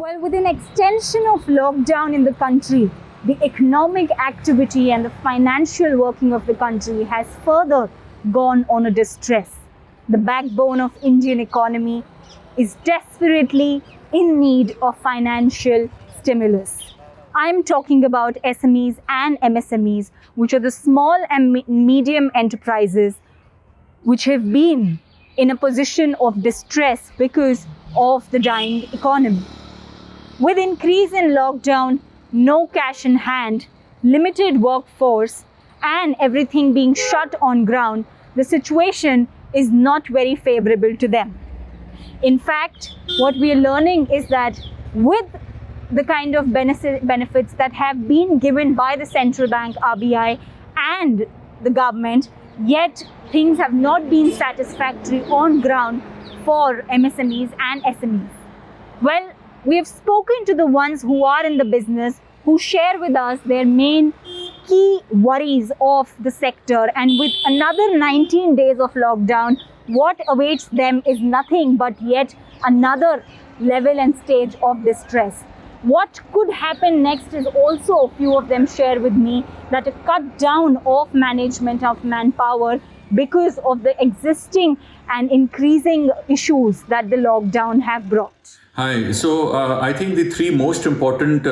Well, with an extension of lockdown in the country, the economic activity and the financial working of the country has further gone on a distress. The backbone of Indian economy is desperately in need of financial stimulus. I am talking about SMEs and MSMEs, which are the small and medium enterprises which have been in a position of distress because of the dying economy. With increase in lockdown, no cash in hand, limited workforce, and everything being shut on ground, the situation is not very favorable to them. In fact, what we are learning is that with the kind of benefits that have been given by the central bank, RBI, and the government, yet things have not been satisfactory on ground for MSMEs and SMEs. Well, we have spoken to the ones who are in the business, who share with us their main key worries of the sector, and with another 19 days of lockdown, what awaits them is nothing but yet another level and stage of distress. What could happen next is also a few of them share with me that a cut down of management of manpower because of the existing and increasing issues that the lockdown have brought. Hi. So I think the three most important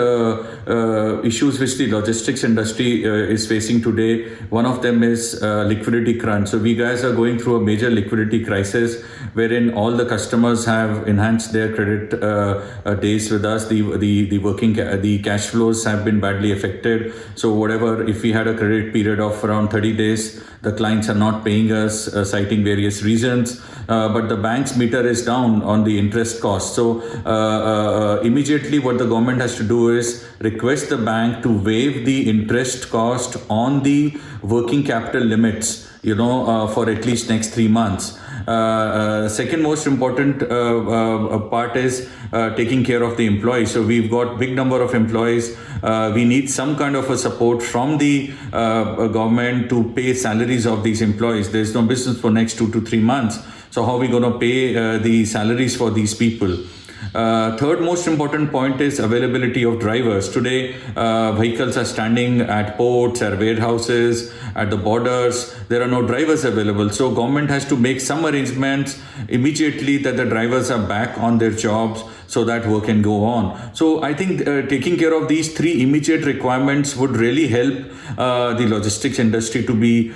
issues which the logistics industry is facing today, one of them is liquidity crunch. So we guys are going through a major liquidity crisis wherein all the customers have enhanced their credit days with us. The cash flows have been badly affected. So whatever, if we had a credit period of around 30 days, the clients are not paying us, citing various reasons. But the bank's meter is down on the interest cost. So immediately what the government has to do is request the bank to waive the interest cost on the working capital limits, for at least next 3 months. Second most important part is taking care of the employees. So we've got big number of employees. We need some kind of a support from the government to pay salaries of these employees. There's no business for next 2 to 3 months. So how are we going to pay the salaries for these people? Third most important point is availability of drivers. Today, vehicles are standing at ports, at warehouses, at the borders. There are no drivers available. So government has to make some arrangements immediately that the drivers are back on their jobs so that work can go on. So I think taking care of these three immediate requirements would really help the logistics industry to be,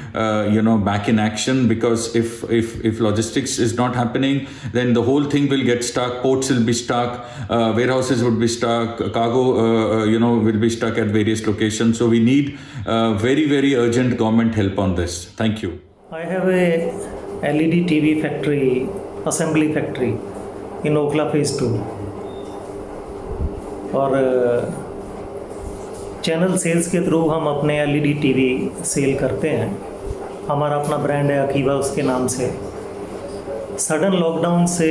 back in action. Because if logistics is not happening, then the whole thing will get stuck. Ports will be stuck, warehouses would be stuck, cargo, will be stuck at various locations. So we need very, very urgent government help on this. Thank you. I have a LED TV factory, assembly factory in Okhla Phase 2. और channel sales के through हम अपने LED TV cell करते हैं. हमारा अपना brand है अकीवा, उसके नाम से. सडन लॉकडाउन से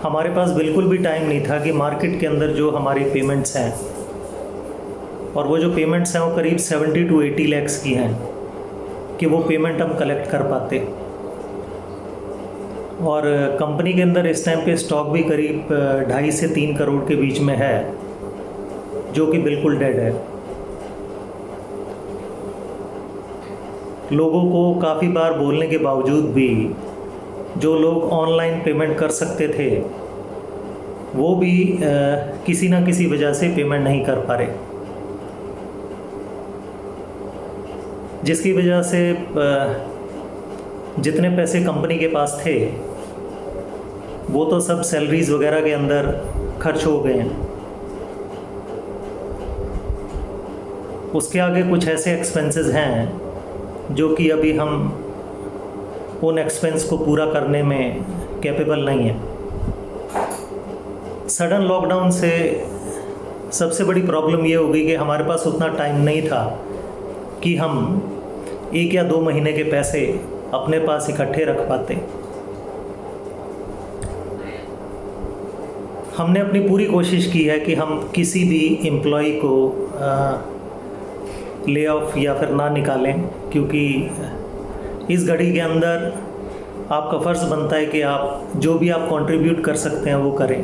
हमारे पास बिल्कुल भी टाइम नहीं था कि मार्केट के अंदर जो हमारी पेमेंट्स हैं, और वो जो पेमेंट्स हैं वो करीब 70 to 80 lakhs की हैं, कि वो पेमेंट हम कलेक्ट कर पाते. और कंपनी के अंदर इस टाइम पे स्टॉक भी करीब 2.5 से 3 करोड़ के बीच में है, जो कि बिल्कुल डेड है. लोगों को काफ़ी बार बोलने के बावजूद भी जो लोग ऑनलाइन पेमेंट कर सकते थे, वो भी किसी ना किसी वजह से पेमेंट नहीं कर पा रहे, जिसकी वजह से जितने पैसे कंपनी के पास थे वो तो सब सैलरीज़ वगैरह के अंदर खर्च हो गए हैं. उसके आगे कुछ ऐसे एक्सपेंसेस हैं जो कि अभी हम उन एक्सपेंस को पूरा करने में कैपेबल नहीं है. सडन लॉकडाउन से सबसे बड़ी प्रॉब्लम ये हो गई कि हमारे पास उतना टाइम नहीं था कि हम 1 या 2 महीने के पैसे अपने पास इकट्ठे रख पाते. हमने अपनी पूरी कोशिश की है कि हम किसी भी एम्प्लॉय को ले ऑफ या फिर ना निकालें, क्योंकि इस घड़ी के अंदर आपका फ़र्ज़ बनता है कि आप जो भी आप कंट्रीब्यूट कर सकते हैं वो करें.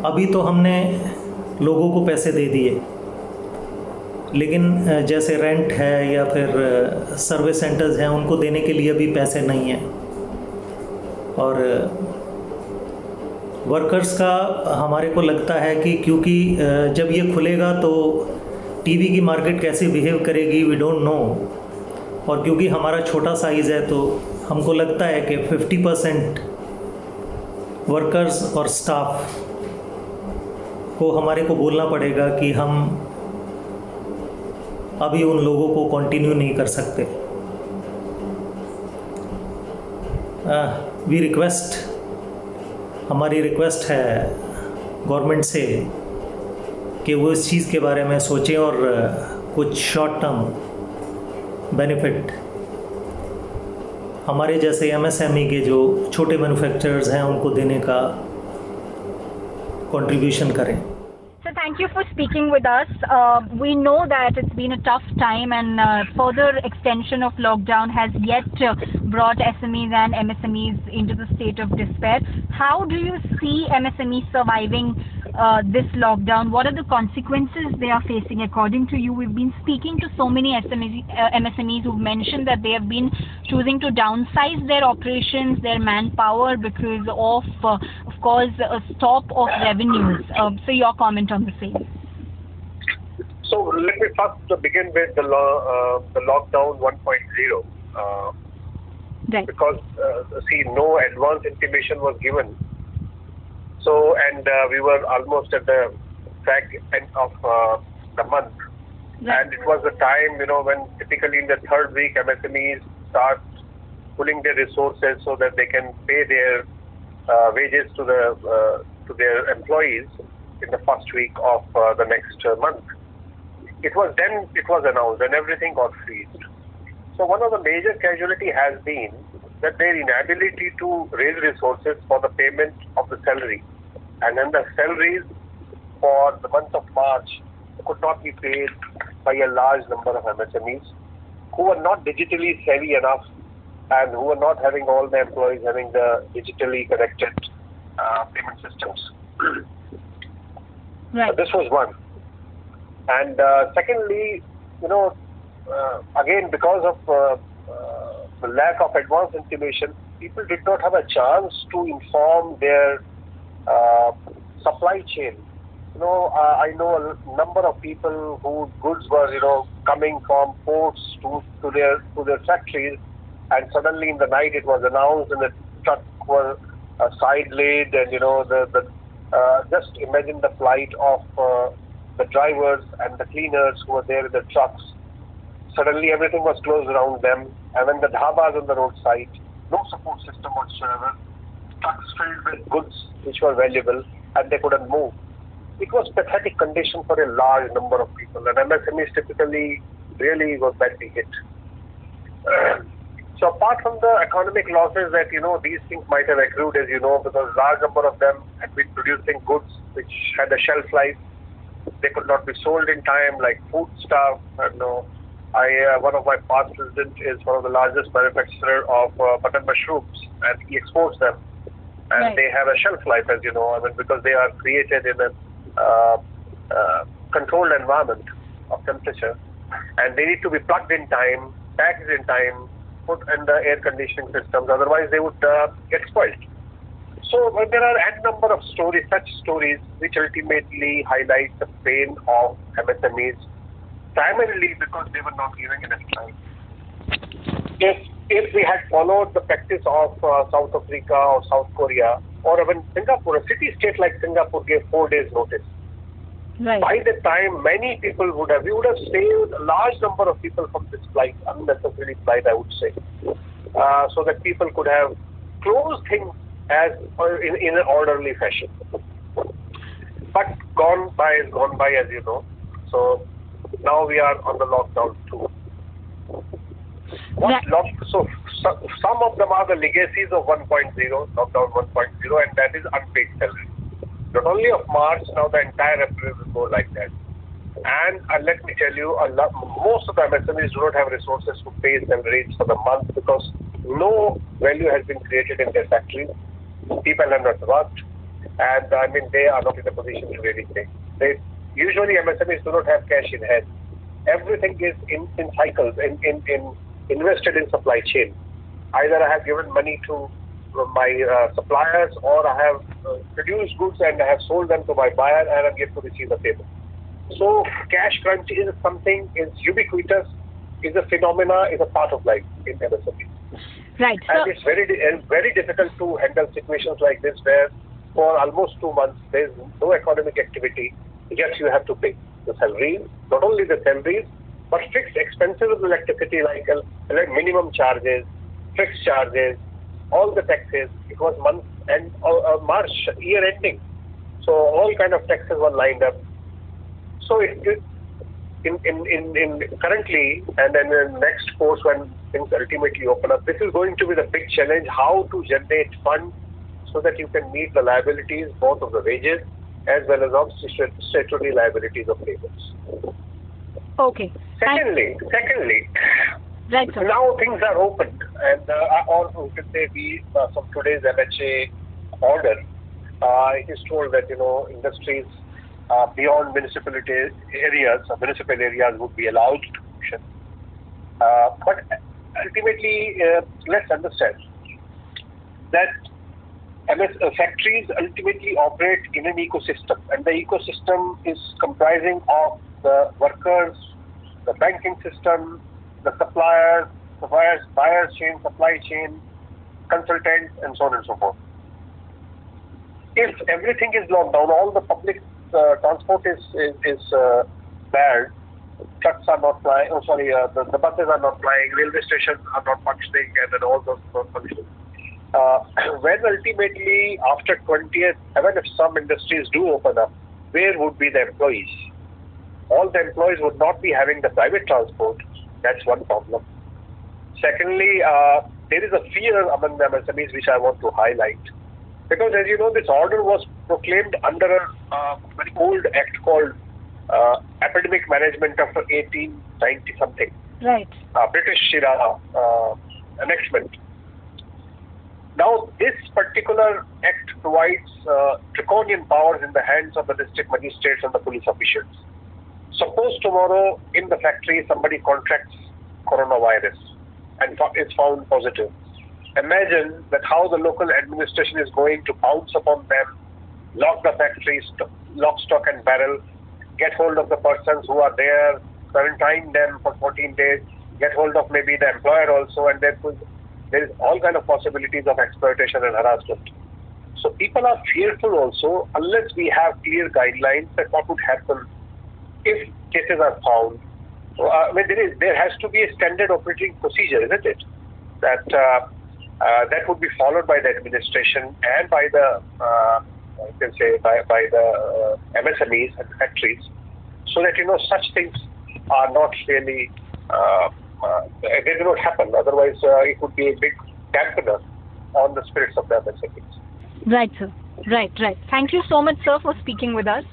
अभी तो हमने लोगों को पैसे दे दिए, लेकिन जैसे रेंट है या फिर सर्विस सेंटर्स हैं, उनको देने के लिए भी पैसे नहीं हैं। और वर्कर्स का हमारे को लगता है कि क्योंकि जब ये खुलेगा तो टीवी की मार्केट कैसे बिहेव करेगी वी डोंट नो, और क्योंकि हमारा छोटा साइज़ है तो हमको लगता है कि 50% वर्कर्स और स्टाफ को हमारे को बोलना पड़ेगा कि हम अभी उन लोगों को कंटिन्यू नहीं कर सकते। वी रिक्वेस्ट, हमारी रिक्वेस्ट है गवर्नमेंट से कि वो इस चीज़ के बारे में सोचें और कुछ शॉर्ट टर्म बेनिफिट हमारे जैसे MSME के जो छोटे मैन्युफैक्चरर्स हैं उनको देने का कंट्रीब्यूशन करें। So thank you for speaking with us. We know that it's been a tough time, and further extension of lockdown has yet brought SMEs and MSMEs into the state of despair. How do you see MSMEs surviving this lockdown? What are the consequences they are facing according to you? We've been speaking to so many MSMEs who've mentioned that they have been choosing to downsize their operations, their manpower, because of course, a stop of revenues. So your comment on the same. So let me first begin with the lockdown 1.0. Right. Because no advance intimation was given. So, and we were almost at the end of the month. Right. And it was the time, when typically in the third week MSMEs start pulling their resources so that they can pay their wages to their employees in the first week of the next month. It was announced and everything got freezed. So one of the major casualty has been that their inability to raise resources for the payment of the salary. And then the salaries for the month of March could not be paid by a large number of MSMEs who were not digitally savvy enough and who were not having all the employees having the digitally connected payment systems. Right. This was one. And secondly, again, because of the lack of advance intimation, people did not have a chance to inform their supply chain. I know a number of people whose goods were, coming from ports to their factories, and suddenly in the night it was announced and the truck was side laid, and just imagine the plight of the drivers and the cleaners who were there in the trucks. Suddenly everything was closed around them, and when the dhabas on the roadside, no support system whatsoever, trucks filled with goods which were valuable, and they couldn't move. It was pathetic condition for a large number of people, and MSMEs typically really was badly hit. So apart from the economic losses that, these things might have accrued, as because large number of them had been producing goods which had a shelf life. They could not be sold in time, like food stuff. One of my past presidents is one of the largest manufacturer of button mushrooms, and he exports them. And Right. They have a shelf life, as you know, because they are created in a controlled environment of temperature, and they need to be plugged in time, packed in time, put in the air conditioning systems, otherwise they would get spoiled. So when there are n number of stories, such stories, which ultimately highlight the pain of MSMEs, primarily because they were not given enough time. If we had followed the practice of South Africa or South Korea, or even Singapore, a city-state like Singapore gave 4 days notice. Right. By the time, many people we would have saved a large number of people from this flight, unnecessary flight, I would say, so that people could have closed things as in an orderly fashion. But gone by is gone by, as you know. So now we are on the lockdown too. So some of them are the legacies of 1.0, lockdown 1.0, and that is unpaid salary. Not only of March, now the entire April will go like that. And let me tell you, most of the MSMEs do not have resources to pay salaries for the month because no value has been created in their factories. People have not worked. and I mean they are not in a position to really pay. Usually MSMEs do not have cash in hand. Everything is in cycles, invested in supply chain. Either I have given money to my suppliers, or I have produced goods and I have sold them to my buyer and I'm yet to receive the payment. So cash crunch is something, is ubiquitous, is a phenomena, is a part of life in MSME. Right. And it's very difficult to handle situations like this where for almost 2 months there is no economic activity, yet you have to pay the salaries, not only the salaries, but fixed expenses of electricity like minimum charges, fixed charges, all the taxes. It was month and March year ending, so all kind of taxes were lined up. So in currently and then in the next course when things ultimately open up, this is going to be the big challenge: how to generate funds so that you can meet the liabilities both of the wages as well as of statutory liabilities of laborers. Okay. Secondly, right, sir. now things are opened, and or you can say from today's MHA order, it is told that industries beyond municipal areas would be allowed to function. But ultimately, let's understand that factories ultimately operate in an ecosystem, and the ecosystem is comprising of the workers, the banking system, the suppliers, buyers chain, supply chain, consultants, and so on and so forth. If everything is locked down, all the public transport is bad, trucks are not flying, the buses are not flying, railway stations are not functioning, and then all those not functioning. When ultimately after 20th, even if some industries do open up, where would be the employees? All the employees would not be having the private transport. That's one problem. Secondly, there is a fear among the MSMEs which I want to highlight. Because as you know, this order was proclaimed under a very old act called Epidemic Management of 1890 something. Right. British era annexment. Now, this particular act provides draconian powers in the hands of the district magistrates and the police officials. Suppose tomorrow in the factory somebody contracts coronavirus and is found positive. Imagine that how the local administration is going to pounce upon them, lock the factories, lock, stock and barrel, get hold of the persons who are there, quarantine them for 14 days, get hold of maybe the employer also, and there is all kind of possibilities of exploitation and harassment. So people are fearful also, unless we have clear guidelines that what would happen if cases are found. So, there has to be a standard operating procedure, isn't it? That would be followed by the administration and by the you can say by the MSMEs and factories, so that such things are not really they do not happen. Otherwise, it would be a big dampener on the spirits of the MSMEs. Right, sir. Right. Thank you so much, sir, for speaking with us.